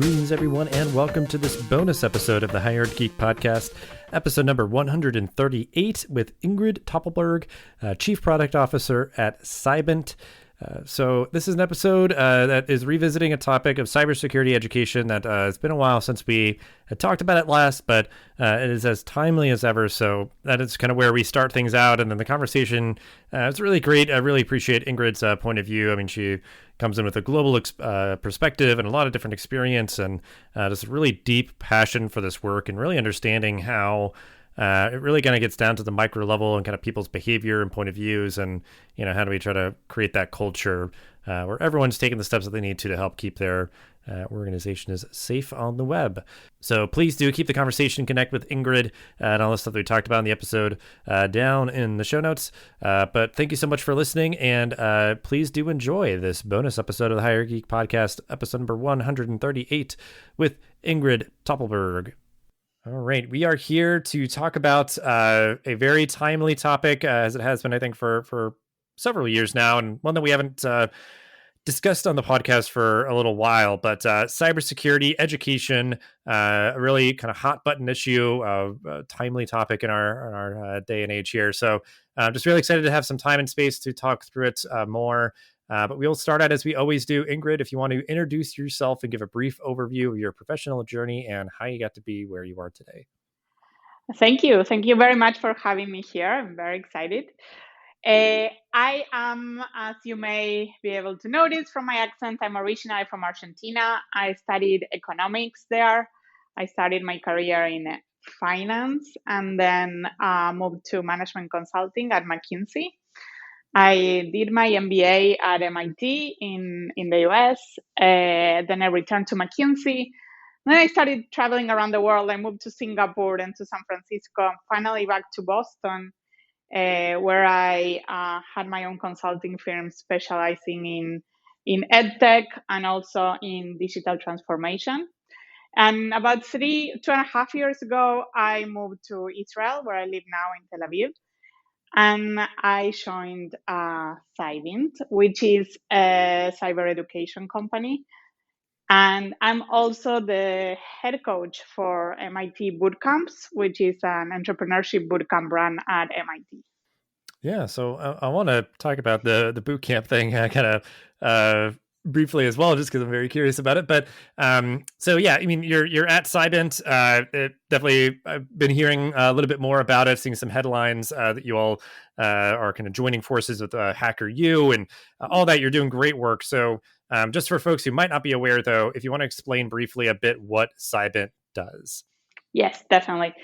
Greetings, everyone, and welcome to this bonus episode of the Hired Geek Podcast, episode number 138 with Ingrid Toppelberg, Chief Product Officer at Cybint. So this is an episode that is revisiting a topic of cybersecurity education that it's been a while since we had talked about it last, but it is as timely as ever. So that is kind of where we start things out. And then the conversation is really great. I really appreciate Ingrid's point of view. I mean, she comes in with a global perspective and a lot of different experience and just a really deep passion for this work and really understanding how it really kind of gets down to the micro level and kind of people's behavior and point of views, and how do we try to create that culture where everyone's taking the steps that they need to help keep their organization is safe on the web. So please do keep the conversation, connect with Ingrid and all the stuff that we talked about in the episode down in the show notes. But thank you so much for listening, and please do enjoy this bonus episode of the Hire Geek Podcast, episode number 138 with Ingrid Toppelberg. All right, we are here to talk about a very timely topic, as it has been, I think, for several years now, and one that we haven't discussed on the podcast for a little while, but cybersecurity education, a really kind of hot button issue, a timely topic in our day and age here. So I'm just really excited to have some time and space to talk through it more. But we'll start out as we always do. Ingrid, if you want to introduce yourself and give a brief overview of your professional journey and how you got to be where you are today. Thank you. Thank you very much for having me here. I'm very excited. I am, as you may be able to notice from my accent, I'm originally from Argentina. I studied economics there. I started my career in finance and then moved to management consulting at McKinsey. I did my MBA at MIT in the US. Then I returned to McKinsey. Then I started traveling around the world. I moved to Singapore and to San Francisco, and finally back to Boston, where I had my own consulting firm specializing in EdTech and also in digital transformation. And about 2.5 years ago, I moved to Israel, where I live now in Tel Aviv. And I joined Cybint, which is a cyber education company. And I'm also the head coach for MIT Bootcamps, which is an entrepreneurship bootcamp run at MIT. Yeah, so I want to talk about the bootcamp thing kind of briefly as well, just because I'm very curious about it. But so yeah, I mean, you're at Cybint. Definitely, I've been hearing a little bit more about it, seeing some headlines that you all are kind of joining forces with HackerU and all that. You're doing great work. So just for folks who might not be aware, though, if you want to explain briefly a bit what Cybint does. Yes, definitely.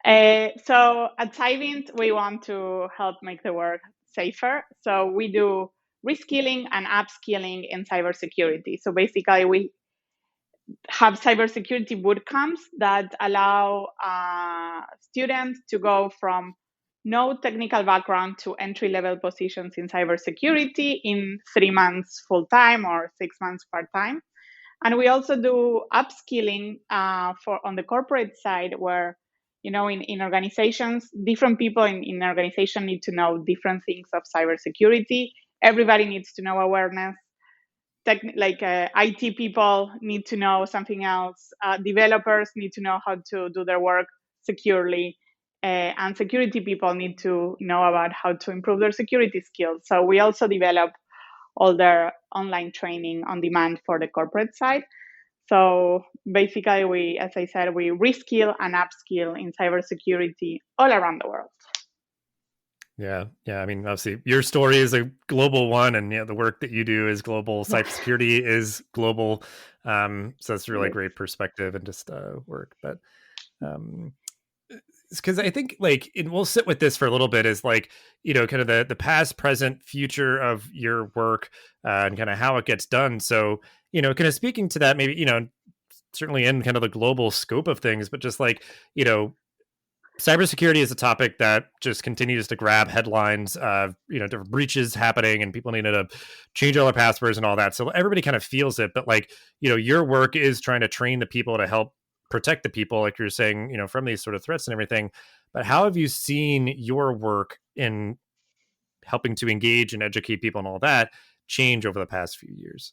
So at Cybint, we want to help make the work safer. So we do reskilling and upskilling in cybersecurity. So basically, we have cybersecurity bootcamps that allow students to go from no technical background to entry-level positions in cybersecurity in 3 months full-time or 6 months part-time. And we also do upskilling on the corporate side, where in organizations, different people in organization need to know different things of cybersecurity. Everybody needs to know awareness. IT people need to know something else. Developers need to know how to do their work securely. And security people need to know about how to improve their security skills. So we also develop all their online training on demand for the corporate side. So basically, we reskill and upskill in cybersecurity all around the world. Yeah. I mean, obviously, your story is a global one, and the work that you do is global. Cybersecurity is global, so that's a really great perspective and just work. But because I think we'll sit with this for a little bit, is kind of the past, present, future of your work and kind of how it gets done. So kind of speaking to that, maybe certainly in kind of the global scope of things, but just cybersecurity is a topic that just continues to grab headlines. Different breaches happening, and people needing to change all their passwords and all that. So everybody kind of feels it, but your work is trying to train the people to help protect the people, like you're saying, from these sort of threats and everything. But how have you seen your work in helping to engage and educate people and all that change over the past few years?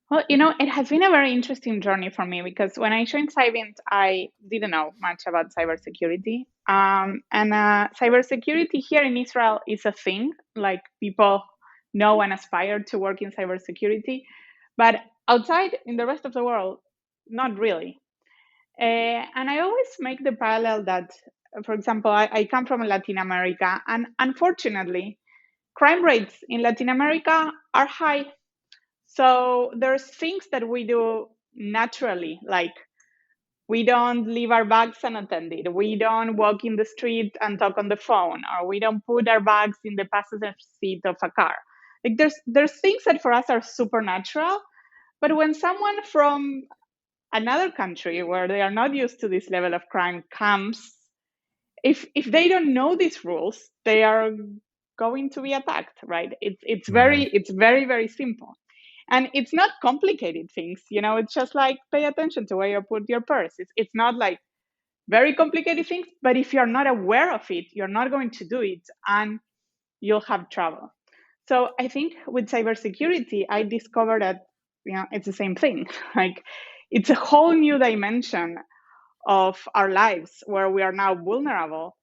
Well, it has been a very interesting journey for me because when I joined Cybint, I didn't know much about cybersecurity. And cybersecurity here in Israel is a thing. Like people know and aspire to work in cybersecurity, but outside in the rest of the world, not really. And I always make the parallel that, for example, I come from Latin America, and unfortunately, crime rates in Latin America are high. So there's things that we do naturally, like we don't leave our bags unattended, we don't walk in the street and talk on the phone, or we don't put our bags in the passenger seat of a car. Like there's things that for us are supernatural, but when someone from another country where they are not used to this level of crime comes, if they don't know these rules, they are going to be attacked, right? Mm-hmm. It's very very simple. And it's not complicated things, it's just like pay attention to where you put your purse. It's not like very complicated things, but if you're not aware of it, you're not going to do it and you'll have trouble. So I think with cybersecurity, I discovered that it's the same thing. Like it's a whole new dimension of our lives where we are now vulnerable,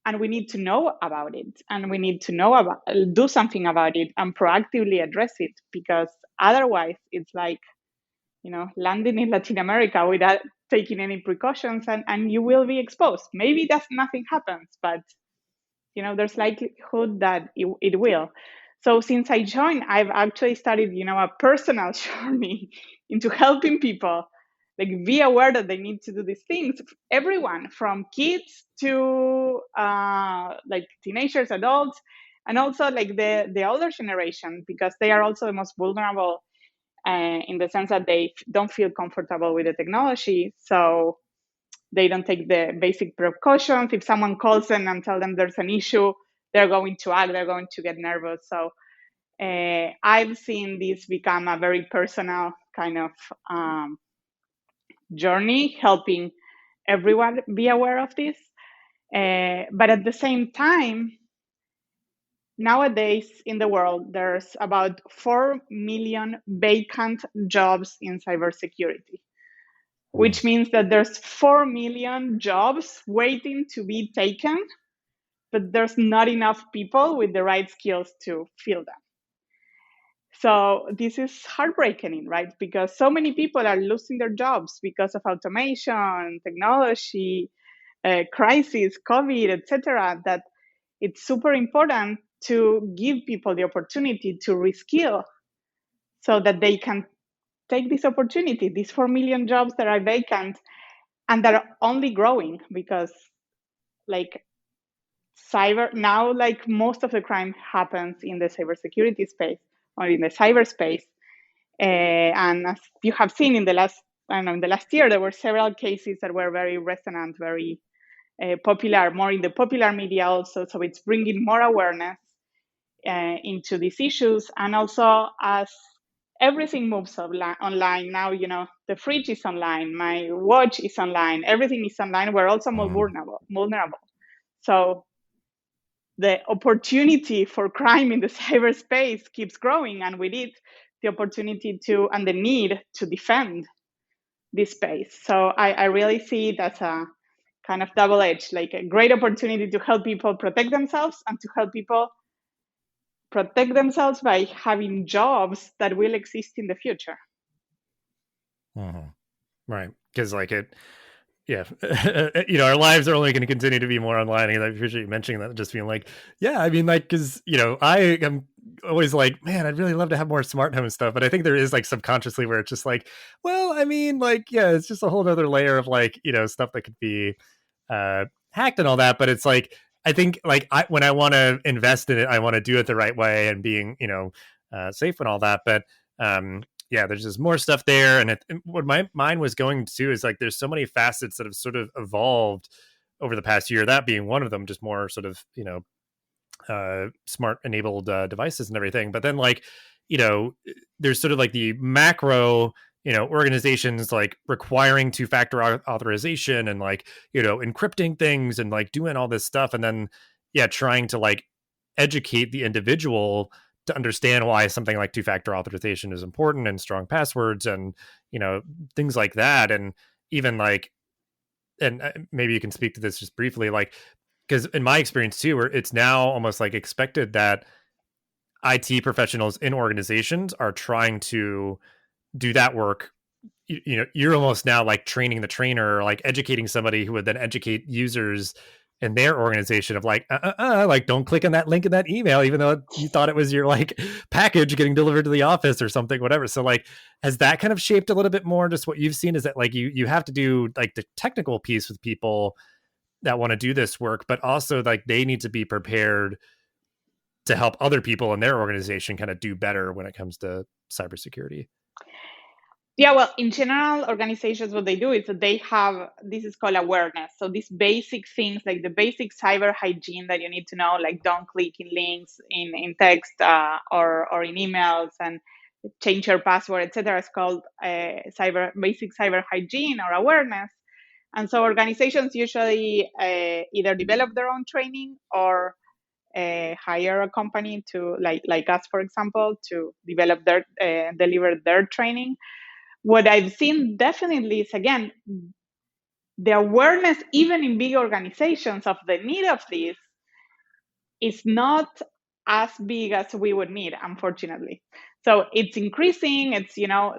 and we need to know about it, and we need to know about do something about it and proactively address it, because otherwise it's like landing in Latin America without taking any precautions, and you will be exposed. Maybe that's nothing happens, but there's likelihood that it will. So since I joined, I've actually started a personal journey into helping people like be aware that they need to do these things. Everyone from kids to like teenagers, adults, and also like the older generation, because they are also the most vulnerable in the sense that they don't feel comfortable with the technology. So they don't take the basic precautions. If someone calls them and tell them there's an issue, they're going to act, they're going to get nervous. So I've seen this become a very personal kind of journey, helping everyone be aware of this. But at the same time, nowadays in the world, there's about 4 million vacant jobs in cybersecurity, which means that there's 4 million jobs waiting to be taken, but there's not enough people with the right skills to fill them. So this is heartbreaking, right? Because so many people are losing their jobs because of automation, technology, crisis, COVID, etc. That it's super important to give people the opportunity to reskill so that they can take this opportunity, these 4 million jobs that are vacant and that are only growing, because like cyber now, like most of the crime happens in the cybersecurity space or in the cyberspace. And as you have seen in the last, I don't know, in the last year, there were several cases that were very resonant, very popular, more in the popular media also. So it's bringing more awareness into these issues. And also, as everything moves online now, the fridge is online, my watch is online, everything is online. We're also more vulnerable. So the opportunity for crime in the cyberspace keeps growing, and with it, the opportunity to and the need to defend this space. So I really see it as a kind of double edged, like a great opportunity to help people protect themselves and to help people protect themselves by having jobs that will exist in the future. Mm-hmm. Right. Because like it, yeah, our lives are only going to continue to be more online. And I appreciate you mentioning that, just being like, yeah, I mean, like, because, I am always like, man, I'd really love to have more smart home stuff. But I think there is like subconsciously where it's just like, well, I mean, like, yeah, it's just a whole other layer of like, stuff that could be hacked and all that. But it's like, I think like when I want to invest in it, I want to do it the right way and being, safe and all that. But yeah, there's just more stuff there. And what my mind was going to is like, there's so many facets that have sort of evolved over the past year, that being one of them, just more sort of, smart enabled devices and everything. But then like, there's sort of like the macro, organizations like requiring two-factor authorization and like, encrypting things and like doing all this stuff. And then, yeah, trying to like educate the individual to understand why something like two-factor authorization is important and strong passwords and, things like that. And even like, and maybe you can speak to this just briefly, like, because in my experience too, where it's now almost like expected that IT professionals in organizations are trying to do that work. You're almost now like training the trainer, or like educating somebody who would then educate users in their organization of like, like don't click on that link in that email, even though you thought it was your like package getting delivered to the office or something, whatever. So like, has that kind of shaped a little bit more just what you've seen? Is that like you have to do like the technical piece with people that want to do this work, but also like they need to be prepared to help other people in their organization kind of do better when it comes to cybersecurity? Yeah, well, in general, organizations, what they do is that they have, this is called awareness. So these basic things, like the basic cyber hygiene that you need to know, like don't click in links in text or in emails, and change your password, etc. It's called basic cyber hygiene or awareness. And so organizations usually either develop their own training or hire a company to, like us, for example, to develop deliver their training. What I've seen definitely is, again, the awareness, even in big organizations, of the need of this is not as big as we would need, unfortunately. So it's increasing. It's,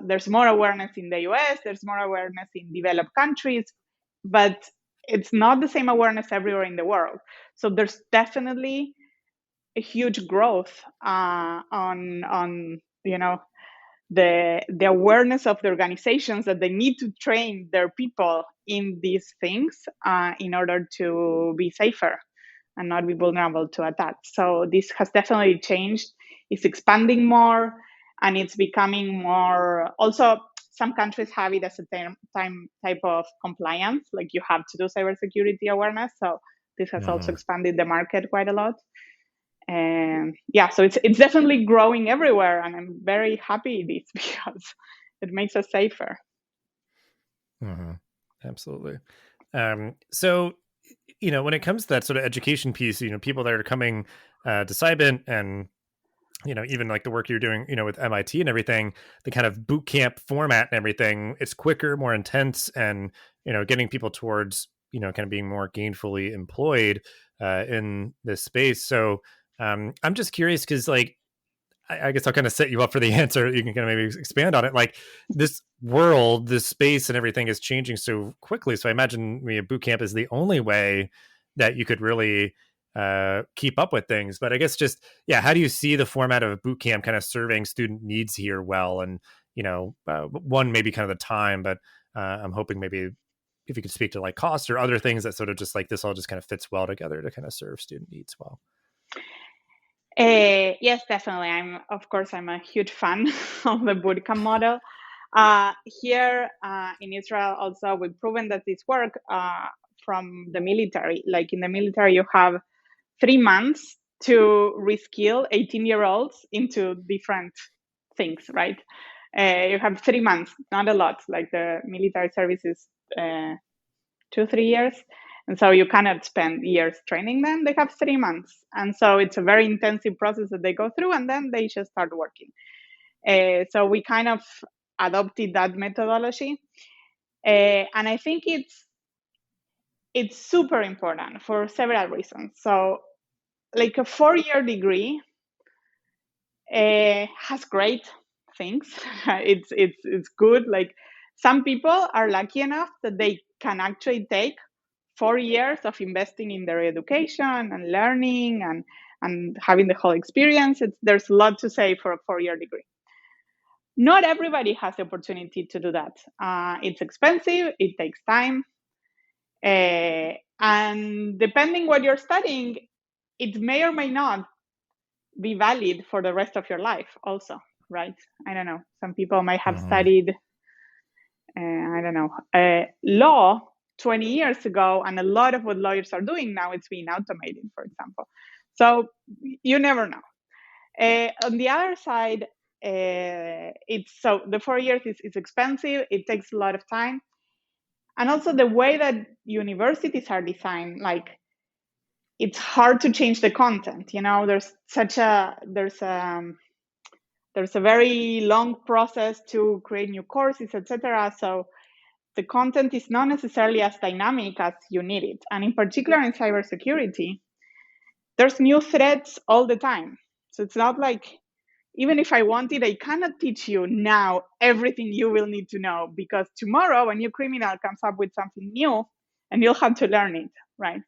there's more awareness in the US, there's more awareness in developed countries, but it's not the same awareness everywhere in the world. So there's definitely a huge growth on the awareness of the organizations that they need to train their people in these things in order to be safer and not be vulnerable to attacks. So this has definitely changed. It's expanding more, and it's becoming more. Also, some countries have it as a type of compliance, like you have to do cybersecurity awareness. So this has also expanded the market quite a lot. And yeah, so it's definitely growing everywhere, and I'm very happy it is because it makes us safer. Absolutely. So, when it comes to that sort of education piece, people that are coming to Cybint and, even like the work you're doing, with MIT and everything, the kind of bootcamp format and everything, it's quicker, more intense, and, getting people towards, kind of being more gainfully employed in this space. So I'm just curious because, like, I guess I'll kind of set you up for the answer. You can kind of maybe expand on it. Like this world, this space and everything is changing so quickly. So I imagine bootcamp is the only way that you could really keep up with things. But I guess just, how do you see the format of a bootcamp kind of serving student needs here well? And, one, maybe kind of the time, but I'm hoping maybe if you could speak to like cost or other things that sort of just like this all just kind of fits well together to kind of serve student needs well. Yes, definitely. I'm a huge fan of the bootcamp model. Here in Israel, also, we've proven that this works from the military. Like in the military, you have 3 months to reskill 18-year-olds into different things, right? You have 3 months, not a lot. Like the military service is 2-3 years. And so you cannot spend years training them. They have 3 months. And so it's a very intensive process that they go through, and then they just start working. So we kind of adopted that methodology. And I think it's super important for several reasons. So like a 4-year degree has great things. It's good. Like some people are lucky enough that they can actually take 4 years of investing in their education and learning and having the whole experience. There's a lot to say for a 4-year degree. Not everybody has the opportunity to do that. It's expensive, it takes time. And depending what you're studying, it may or may not be valid for the rest of your life also, right? I don't know. Some people might have studied, law 20 years ago, and a lot of what lawyers are doing now, it's being automated, for example. So you never know. On the other side, the 4 years is expensive. It takes a lot of time. And also the way that universities are designed, like it's hard to change the content. There's a very long process to create new courses, etc. So the content is not necessarily as dynamic as you need it. And in particular in cybersecurity, there's new threats all the time. So it's not like, even if I wanted, I cannot teach you now everything you will need to know, because tomorrow a new criminal comes up with something new and you'll have to learn it, right?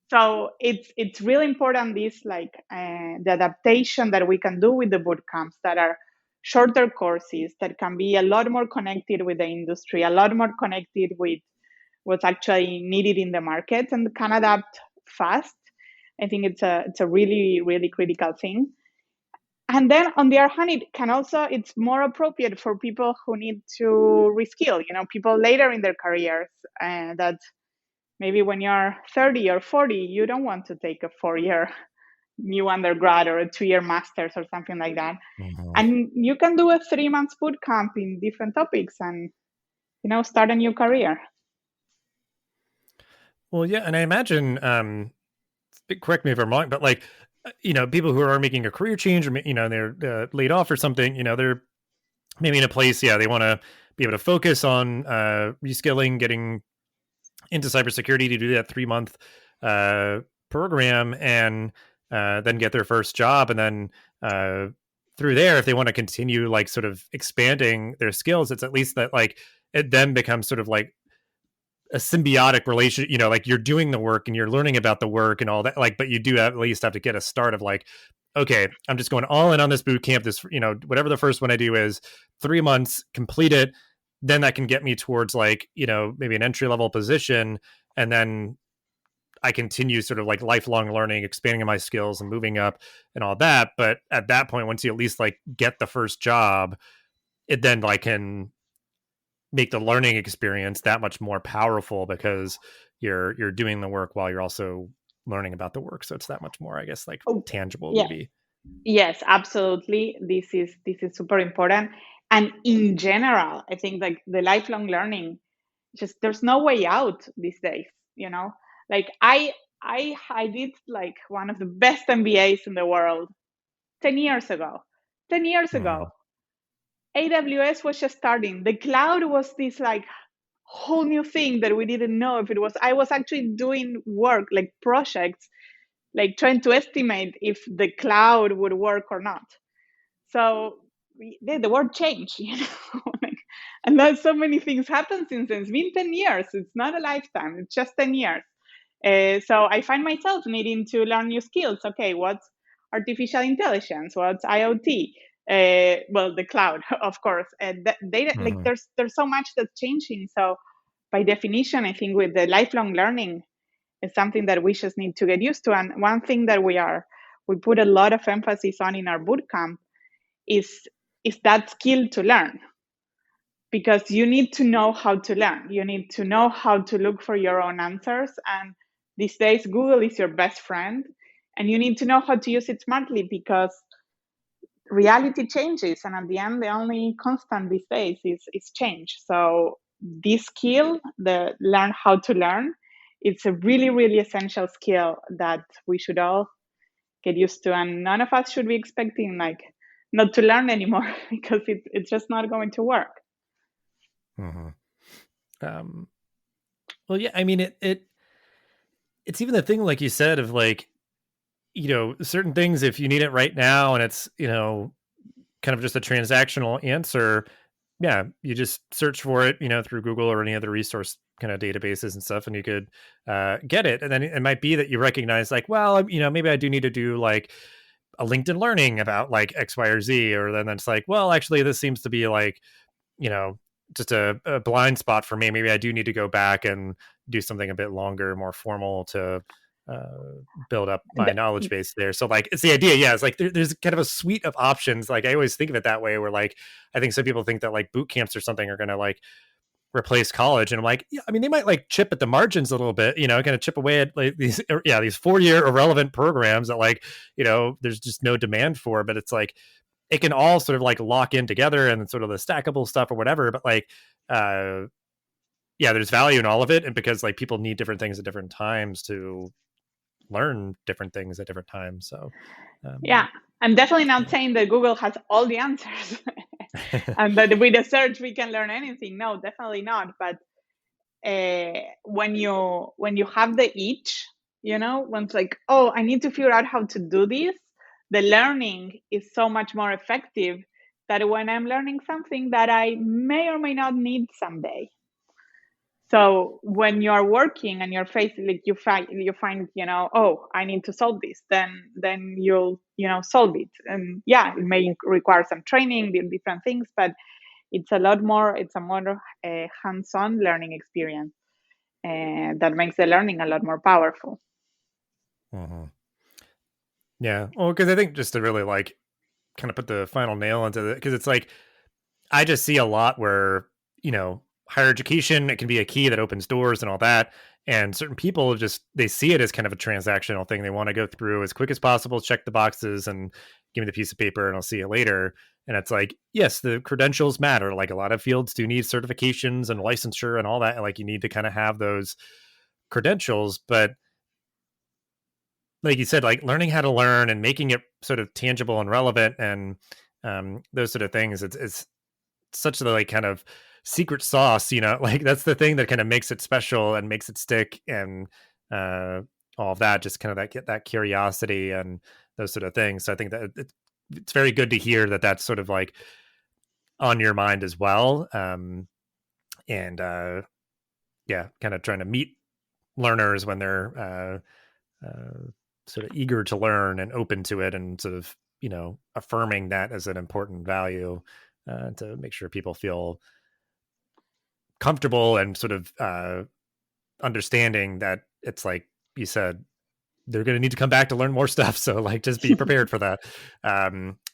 So it's really important, this the adaptation that we can do with the boot camps that are shorter courses that can be a lot more connected with the industry, a lot more connected with what's actually needed in the market, and can adapt fast. I think it's a really, really critical thing. And then on the other hand, it's more appropriate for people who need to reskill, people later in their careers, that maybe when you're 30 or 40, you don't want to take a 4-year new undergrad or a 2-year master's or something like that. Mm-hmm. And you can do a 3-month boot camp in different topics and, start a new career. Well, yeah. And I imagine, correct me if I'm wrong, but like, people who are making a career change or, they're laid off or something, they're maybe in a place, they want to be able to focus on reskilling, getting into cybersecurity to do that 3-month program, and then get their first job. And then through there, if they want to continue like sort of expanding their skills, it's at least that like it then becomes sort of like a symbiotic relation, like you're doing the work and you're learning about the work and all that, like, but you do at least have to get a start of like, okay, I'm just going all in on this boot camp, this, whatever the first one I do is, 3 months, complete it. Then that can get me towards like, maybe an entry level position. And then I continue sort of like lifelong learning, expanding my skills and moving up and all that. But at that point, once you at least like get the first job, it then like can make the learning experience that much more powerful, because you're doing the work while you're also learning about the work. So it's that much more, I guess, like tangible, yeah. maybe. Yes, absolutely. This is super important. And in general, I think like the lifelong learning, just there's no way out these days, Like I did like one of the best MBAs in the world 10 years ago. 10 years ago, AWS was just starting. The cloud was this like whole new thing that we didn't know if it was. I was actually doing work, like projects, like trying to estimate if the cloud would work or not. So the world changed, like, and there's so many things happened since then. It's been 10 years. It's not a lifetime. It's just 10 years. So I find myself needing to learn new skills. Okay, what's artificial intelligence? What's IoT? Well, the cloud, of course. Data, like there's so much that's changing. So by definition, I think with the lifelong learning is something that we just need to get used to. And one thing that we put a lot of emphasis on in our bootcamp is that skill to learn, because you need to know how to learn. You need to know how to look for your own answers. And these days, Google is your best friend, and you need to know how to use it smartly, because reality changes. And at the end, the only constant these days is change. So this skill, the learn how to learn, it's a really, really essential skill that we should all get used to. And none of us should be expecting like not to learn anymore, because it's just not going to work. Well, yeah, I mean, it's even the thing, like you said, of like, certain things, if you need it right now and it's, kind of just a transactional answer, yeah, you just search for it, through Google or any other resource kind of databases and stuff, and you could get it. And then it might be that you recognize like, well, maybe I do need to do like a LinkedIn learning about like X, Y, or Z, or then it's like, well, actually, this seems to be like, just a blind spot for me. Maybe I do need to go back and do something a bit longer, more formal to build up my knowledge base there. So like, it's the idea. Yeah. It's like, there's kind of a suite of options. Like I always think of it that way, where like, I think some people think that like boot camps or something are going to like replace college. And I'm like, yeah, I mean, they might like chip at the margins a little bit, kind of chip away at like these 4-year irrelevant programs that like, there's just no demand for, but it's like, it can all sort of like lock in together and sort of the stackable stuff or whatever. But like, there's value in all of it. And because like people need different things at different times to learn different things at different times. So yeah, I'm definitely not saying that Google has all the answers and that with a search we can learn anything. No, definitely not. But when you have the itch, when it's like, oh, I need to figure out how to do this, the learning is so much more effective than when I'm learning something that I may or may not need someday. So when you're working and you're facing, like, you find, oh, I need to solve this, then you'll, solve it. And yeah, it may require some training, different things, but it's a more hands-on learning experience, and that makes the learning a lot more powerful. Mm-hmm. Yeah. Well, because I think just to really like kind of put the final nail into it, because it's like I just see a lot where, higher education, it can be a key that opens doors and all that. And certain people they see it as kind of a transactional thing. They want to go through as quick as possible, check the boxes and give me the piece of paper and I'll see you later. And it's like, yes, the credentials matter. Like a lot of fields do need certifications and licensure and all that. And like you need to kind of have those credentials. But like you said, like learning how to learn and making it sort of tangible and relevant and those sort of things, it's such a like kind of secret sauce, like that's the thing that kind of makes it special and makes it stick and all of that, just kind of that curiosity and those sort of things. So I think that it's very good to hear that that's sort of like on your mind as well. And yeah, kind of trying to meet learners when they're sort of eager to learn and open to it and sort of, affirming that as an important value to make sure people feel comfortable and sort of understanding that it's like you said, they're going to need to come back to learn more stuff. So like, just be prepared for that.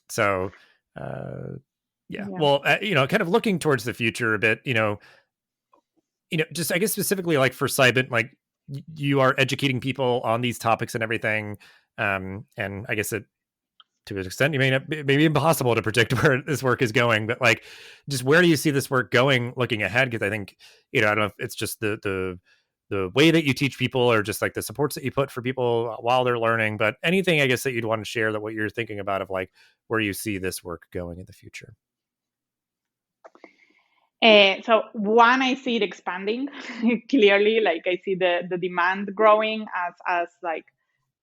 So yeah. Well, kind of looking towards the future a bit, just I guess specifically like for Cybint, like you are educating people on these topics and everything. And I guess to an extent, you maybe impossible to predict where this work is going, but like, just where do you see this work going looking ahead? Because I think, I don't know if it's just the way that you teach people or just like the supports that you put for people while they're learning, but anything, I guess, that you'd want to share that what you're thinking about of like where you see this work going in the future. So one, I see it expanding clearly. Like I see the demand growing as like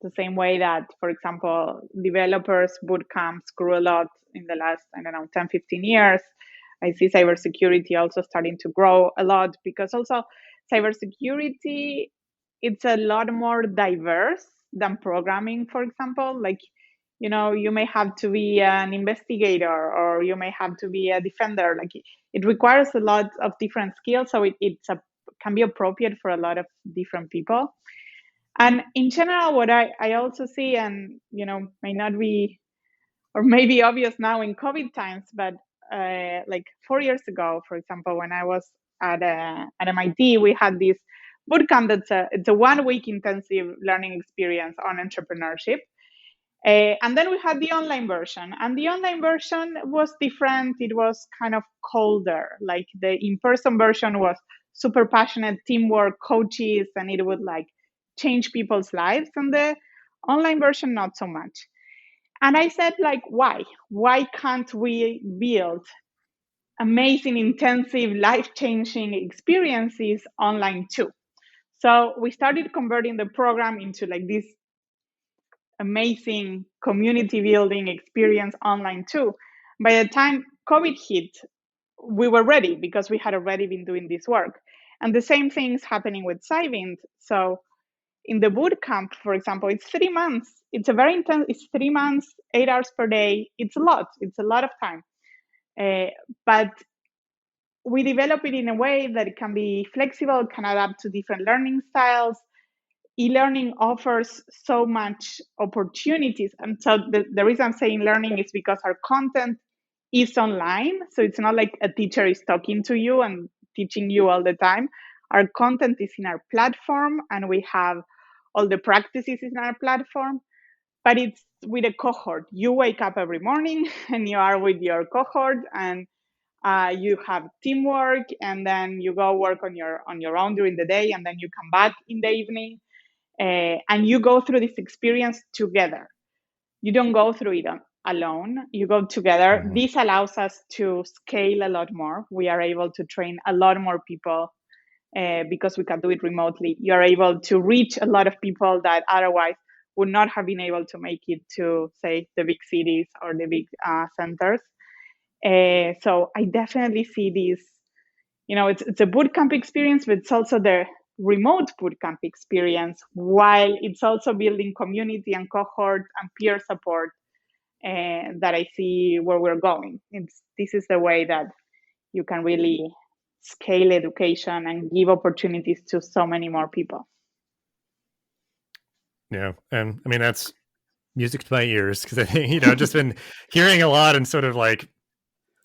the same way that, for example, developers bootcamps grew a lot in the last, 10, 15 years. I see cybersecurity also starting to grow a lot because also cybersecurity, it's a lot more diverse than programming, for example. Like, you may have to be an investigator or you may have to be a defender. Like it requires a lot of different skills. So can be appropriate for a lot of different people. And in general, what I also see, and may not be or maybe obvious now in COVID times, but like 4 years ago, for example, when I was at MIT, we had this bootcamp it's a 1 week intensive learning experience on entrepreneurship. And then we had the online version, and the online version was different. It was kind of colder. Like the in-person version was super passionate teamwork, coaches, and it would like change people's lives. And the online version, not so much. And I said, like, why? Why can't we build amazing, intensive, life-changing experiences online too? So we started converting the program into like this amazing community building experience online too. By the time COVID hit, we were ready because we had already been doing this work. And the same thing's happening with Cybint. So in the boot camp, for example, it's 3 months. It's a very intense, it's 3 months, 8 hours per day. It's a lot. It's a lot of time. But we develop it in a way that it can be flexible, can adapt to different learning styles. E-learning offers so much opportunities. And so the reason I'm saying learning is because our content is online. So it's not like a teacher is talking to you and teaching you all the time. Our content is in our platform and we have all the practices in our platform, but it's with a cohort. You wake up every morning and you are with your cohort and you have teamwork, and then you go work on your own during the day, and then you come back in the evening. and you go through this experience together. You don't go through it alone. You go together. Mhm. This allows us to scale a lot more. We are able to train a lot more people because we can do it remotely. You're able to reach a lot of people that otherwise would not have been able to make it to, say, the big cities or the big centers. So I definitely see this. It's a bootcamp experience, but it's also the remote bootcamp experience, while it's also building community and cohort and peer support that I see where we're going. This is the way that you can really scale education and give opportunities to so many more people. Yeah, and I mean that's music to my ears because I think just been hearing a lot and sort of like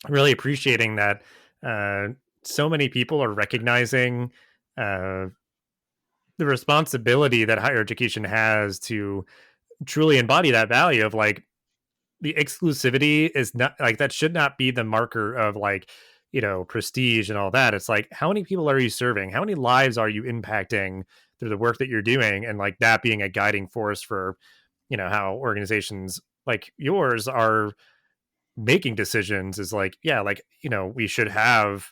really appreciating that so many people are recognizing uh, the responsibility that higher education has to truly embody that value of like the exclusivity is not like that should not be the marker of like prestige and all that. It's like how many people are you serving, how many lives are you impacting through the work that you're doing, and like that being a guiding force for how organizations like yours are making decisions is like like we should have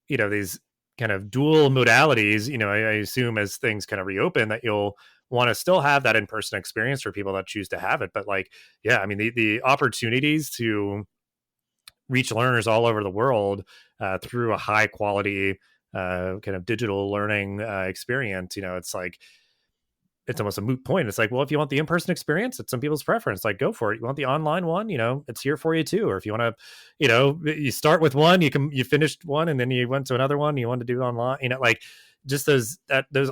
these kind of dual modalities. I assume as things kind of reopen that you'll want to still have that in-person experience for people that choose to have it, but like I mean the opportunities to reach learners all over the world through a high quality kind of digital learning experience, it's like it's almost a moot point. It's like, well, if you want the in-person experience, it's some people's preference. Like, go for it. You want the online one, it's here for you too. Or if you want to, you start with one, you finished one, and then you went to another one. You want to do it online, like just those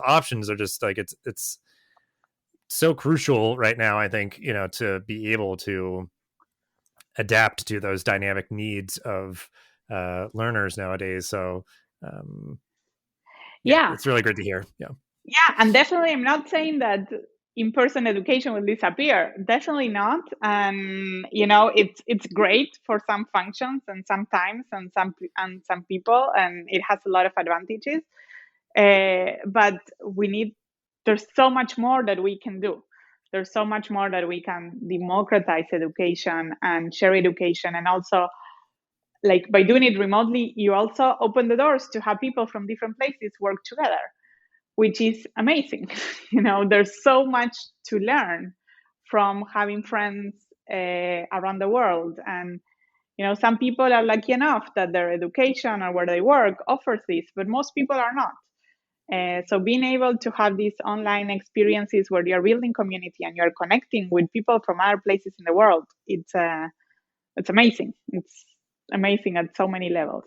options are just like it's so crucial right now. I think to be able to adapt to those dynamic needs of learners nowadays. So, yeah, Yeah, it's really great to hear. Yeah. yeah, and definitely, I'm not saying that in-person education will disappear. Definitely not. And it's great for some functions and sometimes and some people, and it has a lot of advantages. But there's so much more that we can do. There's so much more that we can democratize education and share education, and also like by doing it remotely, you also open the doors to have people from different places work together, which is amazing. There's so much to learn from having friends around the world. And, some people are lucky enough that their education or where they work offers this, but most people are not. So being able to have these online experiences where you're building community and you're connecting with people from other places in the world, it's amazing. It's amazing at so many levels.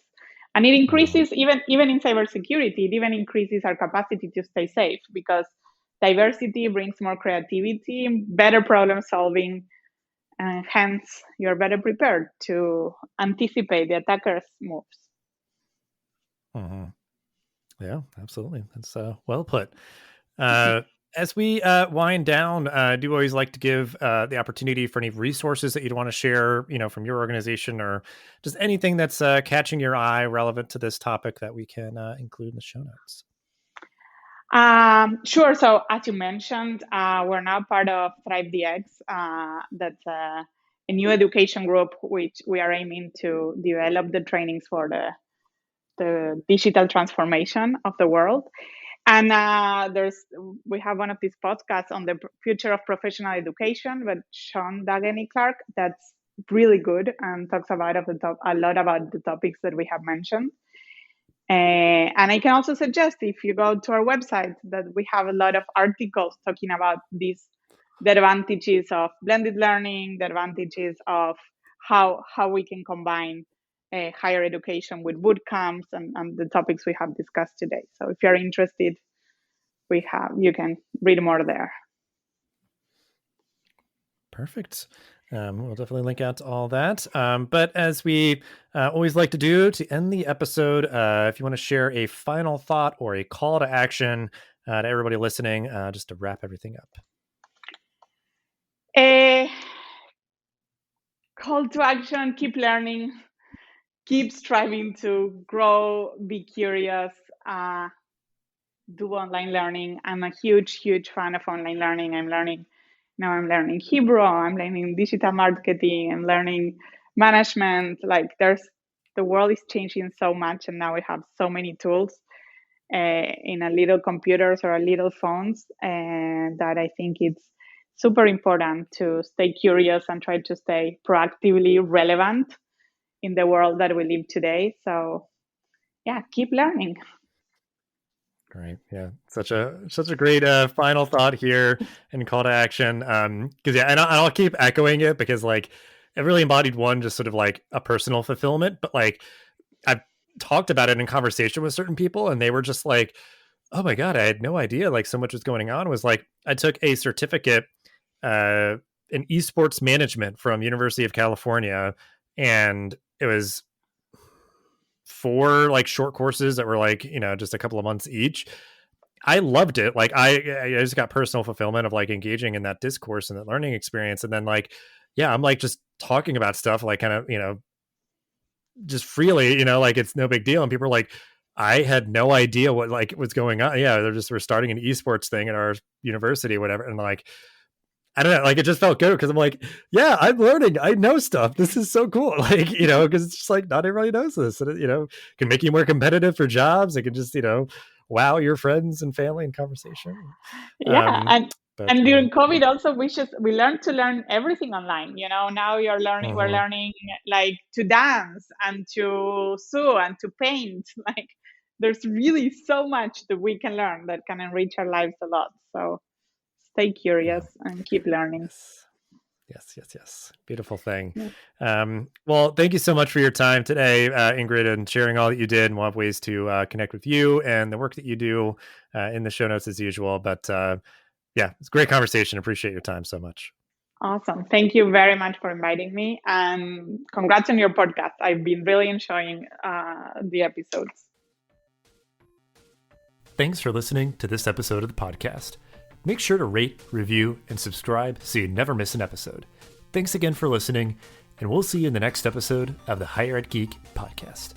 And it increases, even in cybersecurity, it even increases our capacity to stay safe, because diversity brings more creativity, better problem solving, and hence you're better prepared to anticipate the attacker's moves. Mm-hmm. Yeah, absolutely. That's well put. As we wind down, I do always like to give the opportunity for any resources that you'd want to share, from your organization, or just anything that's catching your eye relevant to this topic that we can include in the show notes. Sure. So as you mentioned, we're now part of ThriveDX. That's a new education group which we are aiming to develop the trainings for the digital transformation of the world. And we have one of these podcasts on the future of professional education with Sean Dageney Clark. That's really good and talks about a lot about the topics that we have mentioned. And I can also suggest, if you go to our website, that we have a lot of articles talking about the advantages of blended learning, the advantages of how we can combine higher education with boot camps and the topics we have discussed today. So if you're interested, you can read more there. Perfect. We'll definitely link out to all that. But as we always like to do to end the episode, if you want to share a final thought or a call to action to everybody listening, just to wrap everything up. Call to action: keep learning, keep striving to grow, be curious, do online learning. I'm a huge, huge fan of online learning. I'm learning Hebrew, I'm learning digital marketing, I'm learning management. Like the world is changing so much, and now we have so many tools in a little computers or a little phones, and that I think it's super important to stay curious and try to stay proactively relevant in the world that we live today. So yeah, keep learning. Great. Yeah. Such a great final thought here and call to action. Because yeah, and I'll keep echoing it because like it really embodied one, just sort of like a personal fulfillment, but like I've talked about it in conversation with certain people and they were just like, oh my God, I had no idea like so much was going on. It was like I took a certificate in esports management from University of California, and it was 4 like short courses that were like, just a couple of months each. I loved it. Like I just got personal fulfillment of like engaging in that discourse and that learning experience. And then like, yeah, I'm like just talking about stuff like kind of, just freely, like it's no big deal. And people are like, I had no idea what like was going on. Yeah, we're starting an esports thing at our university, whatever. And like, I don't know, like it just felt good because I'm like, yeah, I'm learning. I know stuff. This is so cool. Like, because it's just like not everybody knows this. And it, can make you more competitive for jobs. It can just, wow your friends and family in conversation. Yeah, and during COVID yeah. also we learned to learn everything online. Now we're learning like to dance and to sew and to paint. Like there's really so much that we can learn that can enrich our lives a lot. So stay curious and keep learning. Yes. Beautiful thing. Yeah. Well, thank you so much for your time today, Ingrid, and sharing all that you did. And we'll have ways to connect with you and the work that you do in the show notes as usual. But yeah, it's a great conversation. Appreciate your time so much. Awesome. Thank you very much for inviting me. And congrats on your podcast. I've been really enjoying the episodes. Thanks for listening to this episode of the podcast. Make sure to rate, review, and subscribe so you never miss an episode. Thanks again for listening, and we'll see you in the next episode of the Higher Ed Geek podcast.